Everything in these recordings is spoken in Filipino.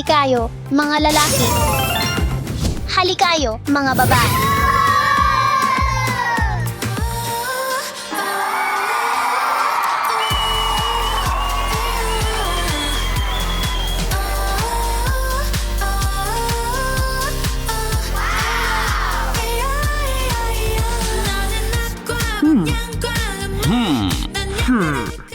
Halikayo, mga lalaki. Halikayo, mga babae.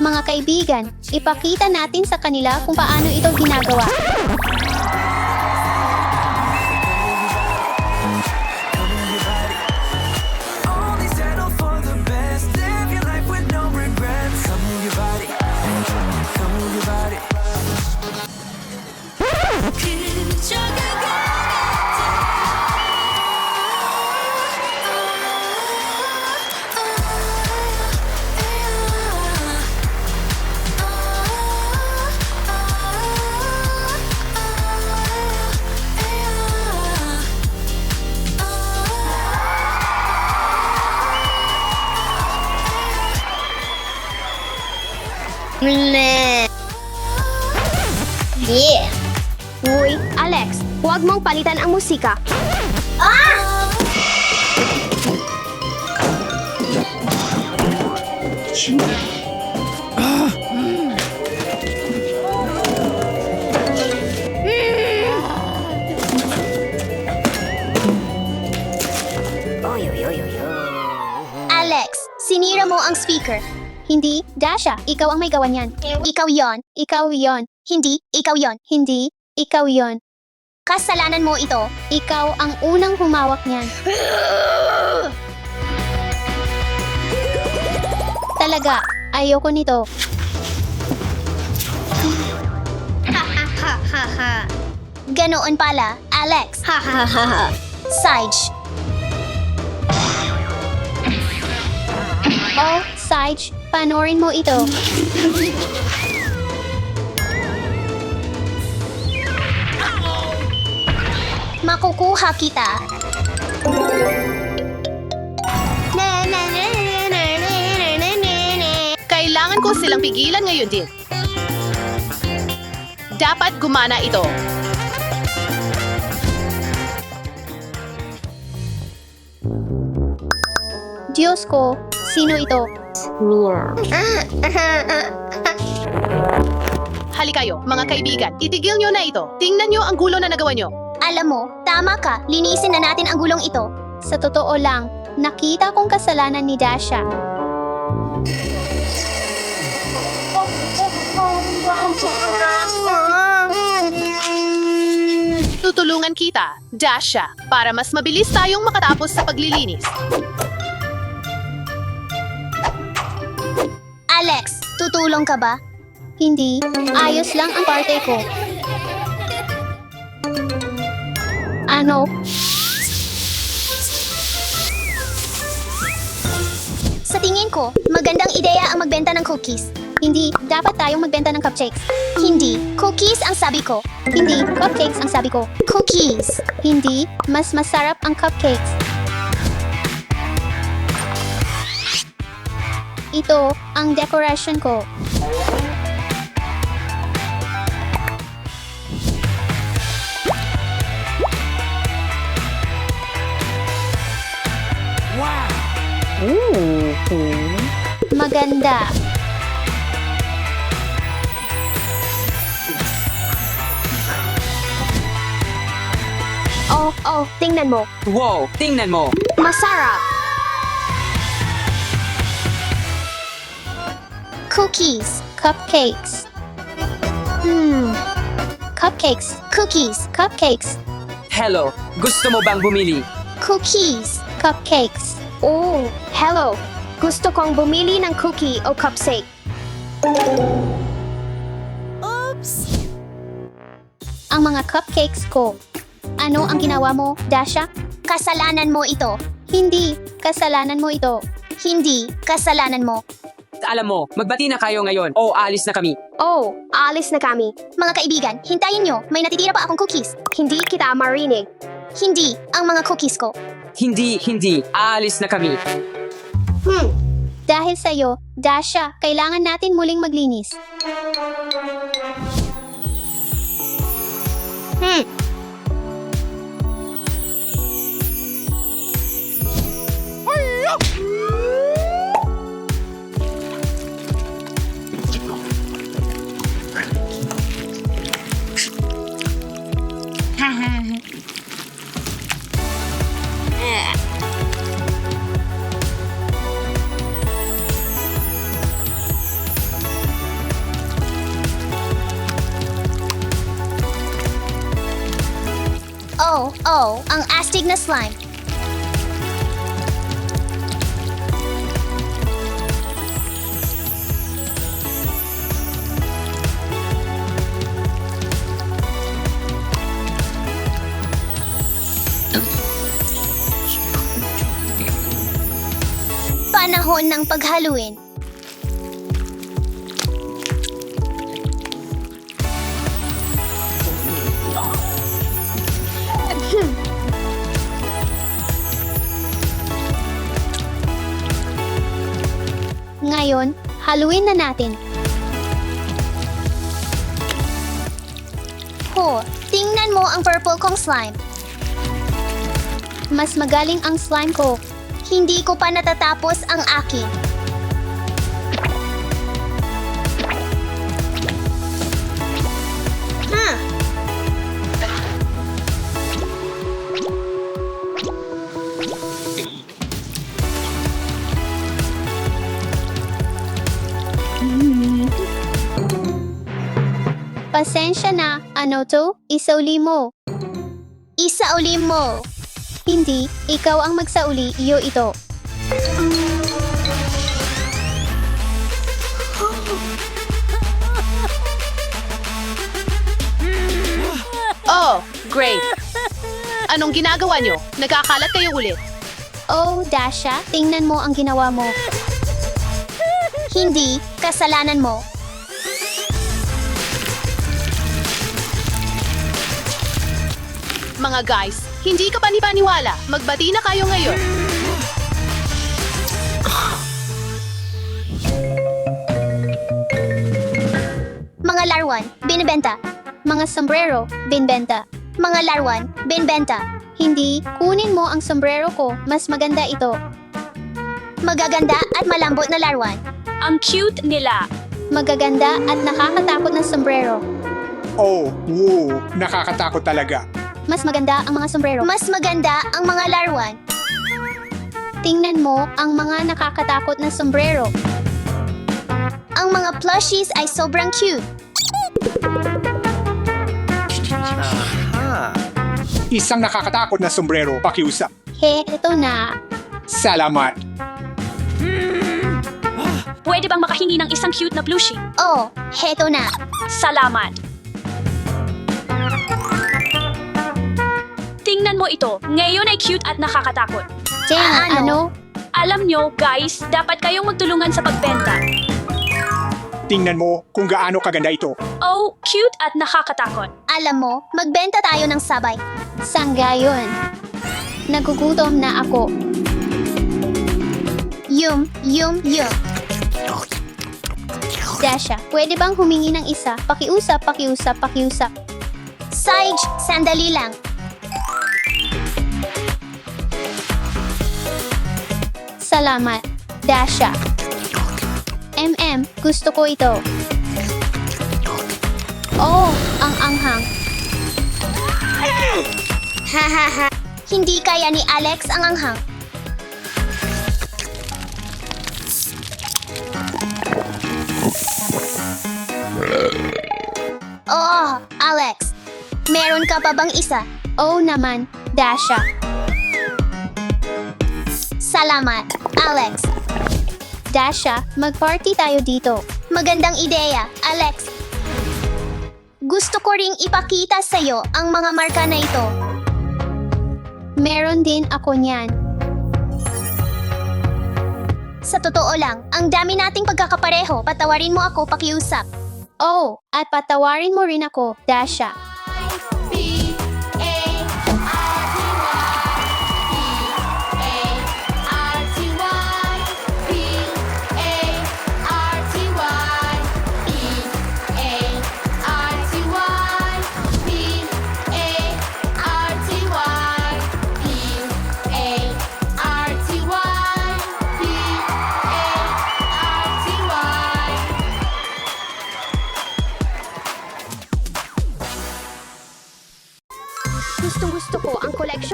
Mga kaibigan, ipakita natin sa kanila kung paano ito ginagawa. Only settle for the best. Live your life with no regrets. Come move your body. Come move your body. Yeah. Uy, Alex, huwag mong palitan ang musika. Alex, sinira mo ang speaker. Hindi, Dasha, ikaw ang may gawa niyan. Ikaw yon, ikaw yon. Hindi, ikaw yon. Hindi, ikaw yon. Kasalanan mo ito. Ikaw ang unang humawak niyan. Talaga, ayoko nito. Ganoon pala, Alex. Sage. Oh, Sage, panoorin mo ito. Makukuha kita. Kailangan ko silang pigilan ngayon din. Dapat gumana ito. Diyos ko, sino ito? Halikayo, mga kaibigan. Itigil nyo na ito. Tingnan nyo ang gulo na nagawa nyo. Alam mo, tama ka. Linisin na natin ang gulong ito. Sa totoo lang, nakita kong kasalanan ni Dasha. Tutulungan kita, Dasha, para mas mabilis tayong makatapos sa paglilinis. Alex, tutulong ka ba? Hindi, ayos lang ang parte ko. Ano? Sa tingin ko, magandang ideya ang magbenta ng cookies. Hindi, dapat tayong magbenta ng cupcakes. Hindi, cookies ang sabi ko. Hindi, cupcakes ang sabi ko. Cookies. Hindi, mas masarap ang cupcakes. Ito ang decoration ko. Maganda. Oh, tingnan mo. Wow, tingnan mo. Masarap. Cookies, cupcakes. Cupcakes, cookies, cupcakes. Hello, gusto mo bang bumili? Cookies, cupcakes. Oh, hello. Gusto kong bumili ng cookie o cupcake. Oops! Ang mga cupcakes ko. Ano ang ginawa mo, Dasha? Kasalanan mo ito. Hindi, kasalanan mo ito. Hindi, kasalanan mo. Alam mo, magbati na kayo ngayon o aalis na kami. Oh, alis na kami. Mga kaibigan, hintayin nyo. May natitira pa akong cookies. Hindi kita marinig. Hindi, ang mga cookies ko. Hindi, aalis na kami. Dahil sa'yo, Dasha, kailangan natin muling maglinis. Oh, ang astig na slime. Panahon ng paghaluin. Ngayon, haluin na natin. Tingnan mo ang purple kong slime. Mas magaling ang slime ko. Hindi ko pa natatapos ang akin. Pasensya na, ano to? Isauli mo. Isauli mo. Hindi, ikaw ang magsauli, iyo ito. Oh, great. Anong ginagawa nyo? Nagkakalat kayo ulit. Oh, Dasha, tingnan mo ang ginawa mo. Hindi, kasalanan mo. Mga guys, hindi ka panipaniwala. Magbati na kayo ngayon. Mga laruan, binibenta. Mga sombrero, binbenta. Mga laruan, binbenta. Hindi, kunin mo ang sombrero ko. Mas maganda ito. Magaganda at malambot na laruan. Ang cute nila. Magaganda at nakakatakot na sombrero. Oh, wow, nakakatakot talaga. Mas maganda ang mga sombrero. Mas maganda ang mga laruan. Tingnan mo ang mga nakakatakot na sombrero. Ang mga plushies ay sobrang cute. Isang nakakatakot na sombrero, pakiusap. Ito na. Salamat. Pwede bang makahingi ng isang cute na plushie? Oh, heto na. Salamat. Tingnan mo ito. Ngayon ay cute at nakakatakot. Ano? Alam nyo, guys, dapat kayong magtulungan sa pagbenta. Tingnan mo kung gaano kaganda ito. Oh, cute at nakakatakot. Alam mo, magbenta tayo ng sabay. Sanggayon. Nagugutom na ako. Yum. Dasha, pwede bang humingi ng isa? Pakiusap. Sage, sandali lang. Salamat, Dasha. Gusto ko ito. Oh, ang anghang. Hahaha. Hindi kaya ni Alex ang anghang. Oh, Alex. Meron ka pa bang isa? Oh naman, Dasha. Salamat, Alex. Dasha, mag-party tayo dito. Magandang ideya, Alex. Gusto ko ring ipakita sa'yo ang mga marka na ito. Meron din ako niyan. Sa totoo lang, ang dami nating pagkakapareho. Patawarin mo ako, pakiusap. Oh, at patawarin mo rin ako, Dasha.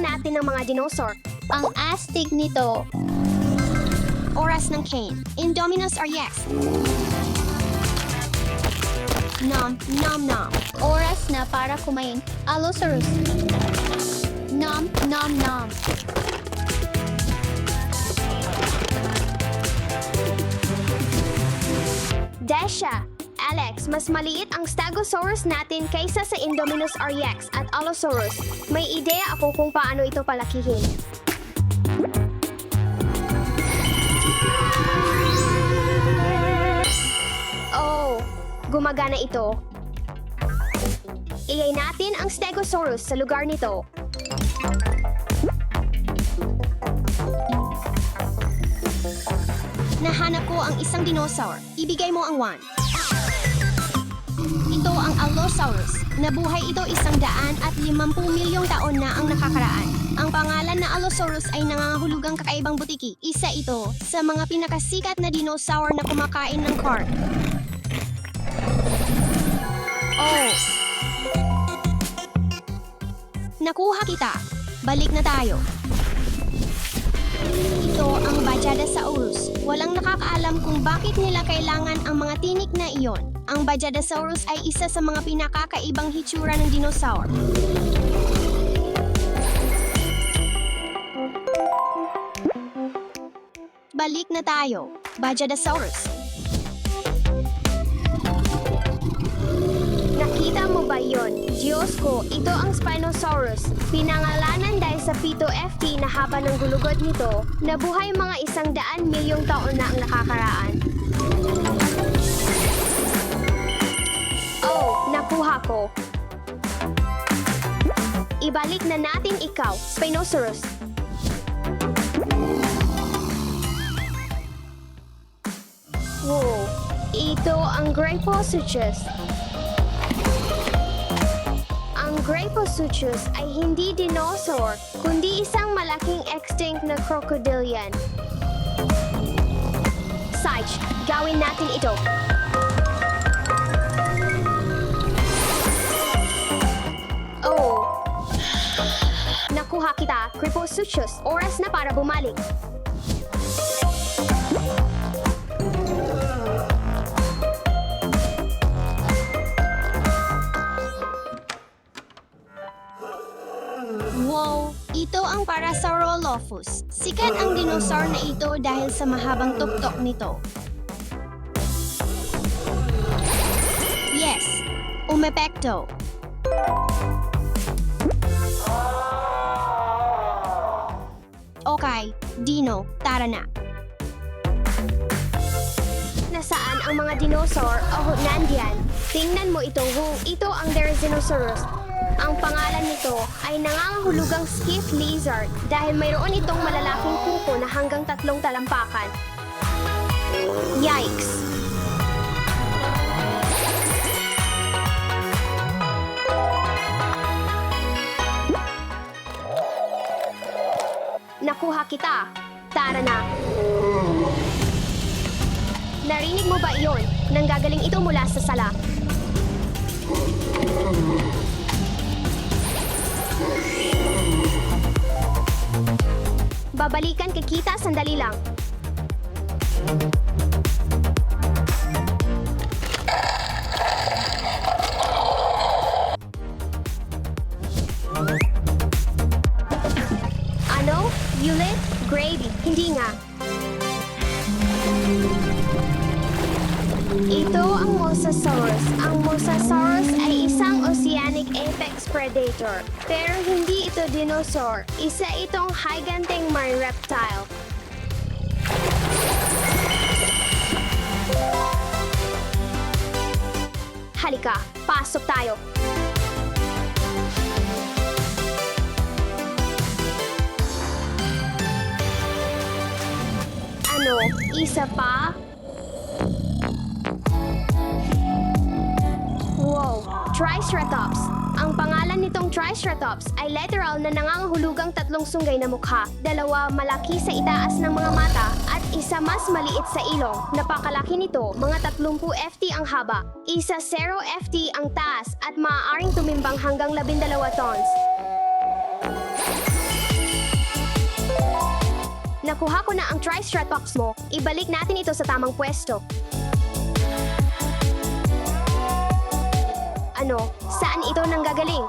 natin ng mga dinosaur. Ang astig nito. Oras ng Kane. Indominus Rex. Nom, nom, nom. Oras na para kumain. Allosaurus. Nom, nom, nom. Desha, Alex, mas maliit ang Stegosaurus natin kaysa sa Indominus Rex at Allosaurus. May ideya ako kung paano ito palakihin. Oh, gumagana ito. Ilay natin ang Stegosaurus sa lugar nito. Nahanap ko ang isang dinosaur. Ibigay mo ang 1. Ito ang Allosaurus. Nabuhay ito 150 milyong taon na ang nakakaraan. Ang pangalan na Allosaurus ay nangangahulugang kakaibang butiki. Isa ito sa mga pinakasikat na dinosaur na kumakain ng corn. Oh! Nakuha kita. Balik na tayo. Ito ang Bajadasaurus. Walang nakakaalam kung bakit nila kailangan ang mga tinik na iyon. Ang Bajadasaurus ay isa sa mga pinakakaibang hitsura ng dinosaur. Balik na tayo. Bajadasaurus. Nakita mo ba yon? Diyos ko, ito ang Spinosaurus. Pinangalanan dahil sa Pito FT na haba ng gulugod nito, nabuhay mga 100 milyong taon na ang nakakaraan. Oh, nakuha ko. Ibalik na natin ikaw, Spinosaurus. Wow, ito ang Gryposuchus. Ang Gryposuchus ay hindi dinosaur, kundi isang malaking extinct na crocodilian. Sage, gawin natin ito. Oh. Nakuha kita, Gryposuchus. Oras na para bumalik. Wow! Ito ang Parasaurolophus. Sikat ang dinosaur na ito dahil sa mahabang tuktok nito. Yes! Umepekto. Okay, Dino, tara na. Nasaan ang mga dinosaur? Oh, nandiyan. Tingnan mo ito, ito ang Therizinosaurus. Ang pangalan nito ay nangangahulugang skiff lizard dahil mayroon itong malalaking kuko na hanggang 3 talampakan. Yikes! Nakuha kita. Tara na. Narinig mo ba iyon? Nanggagaling ito mula sa sala. Babalikan kay kita, sandali lang. Ano? Yulit? Gravy? Hindi nga. Ito ang Mosasaurus. Ang Mosasaurus ay isang oceanic apex predator. Pero hindi ito dinosaur. Isa itong gigantic marine reptile. Halika, pasok tayo. Ano, isa pa? Wow, Triceratops. Ang pangalan nitong Triceratops ay literal na nangangahulugang 3 sunggay na mukha, 2 malaki sa itaas ng mga mata at isa mas maliit sa ilong. Napakalaki nito, mga 30 FT ang haba, isa 0 FT ang taas at maaaring tumimbang hanggang 12 tons. nakuha ko na ang Triceratops mo. Ibalik natin ito sa tamang pwesto. Ano? Saan ito nanggagaling?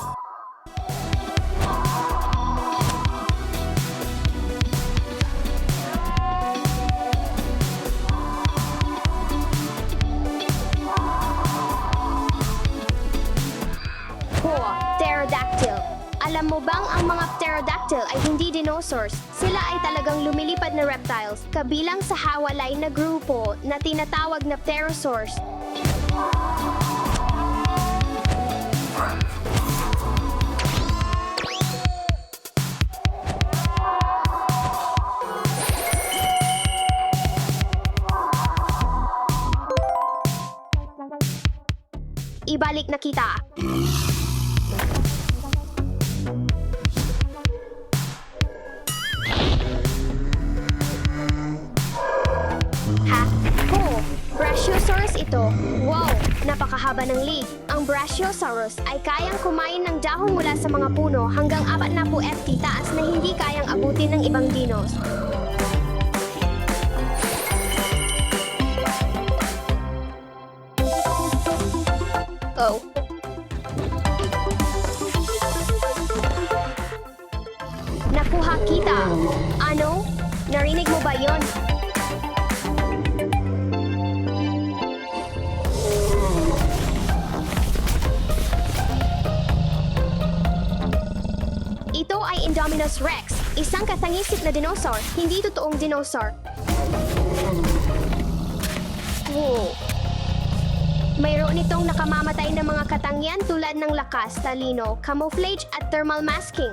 Pterodactyl. Alam mo bang ang mga pterodactyl ay hindi dinosaurs? Sila ay talagang lumilipad na reptiles, kabilang sa hawalay na grupo na tinatawag na pterosaurs. Ibalik na kita. Ha? Oh, Brachiosaurus ito. Wow, napakahaba ng leg. Ang Brachiosaurus ay kayang kumain ng dahon mula sa mga puno hanggang 40 ft taas na hindi kayang abutin ng ibang dinos. Oh. Nakuha kita. Ano? Narinig mo ba yon? Ito ay Indominus Rex, isang katangisip na dinosaur, hindi totoong dinosaur. Wow. Mayroon itong nakamamatay na mga katangian tulad ng lakas, talino, camouflage at thermal masking.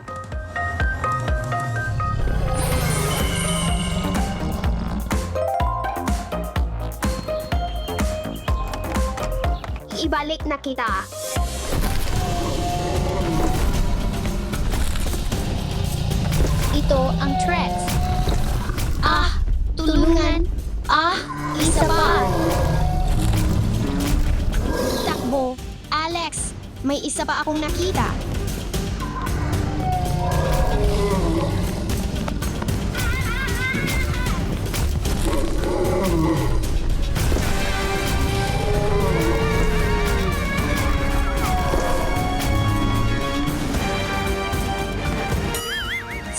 Ibalik na kita. Ito ang T-Rex. Tulungan. Isa pa. Takbo. Alex, may isa pa akong nakita.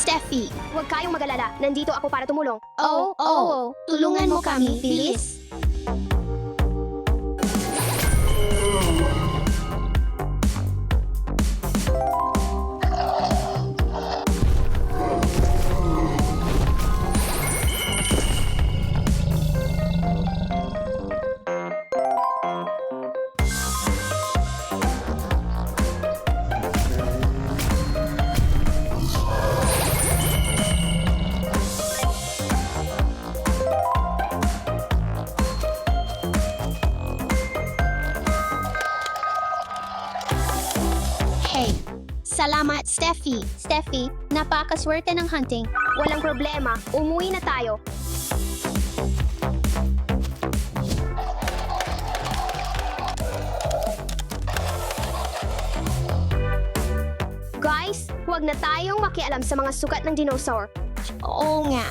Steffi, huwag kayong mag-alala. Nandito ako para tumulong. Oo. Tulungan mo kami, bilis. Hey, salamat, Steffi. Steffi, napakaswerte ng hunting. Walang problema, umuwi na tayo. Guys, huwag na tayong makialam sa mga sugat ng dinosaur. Oo nga.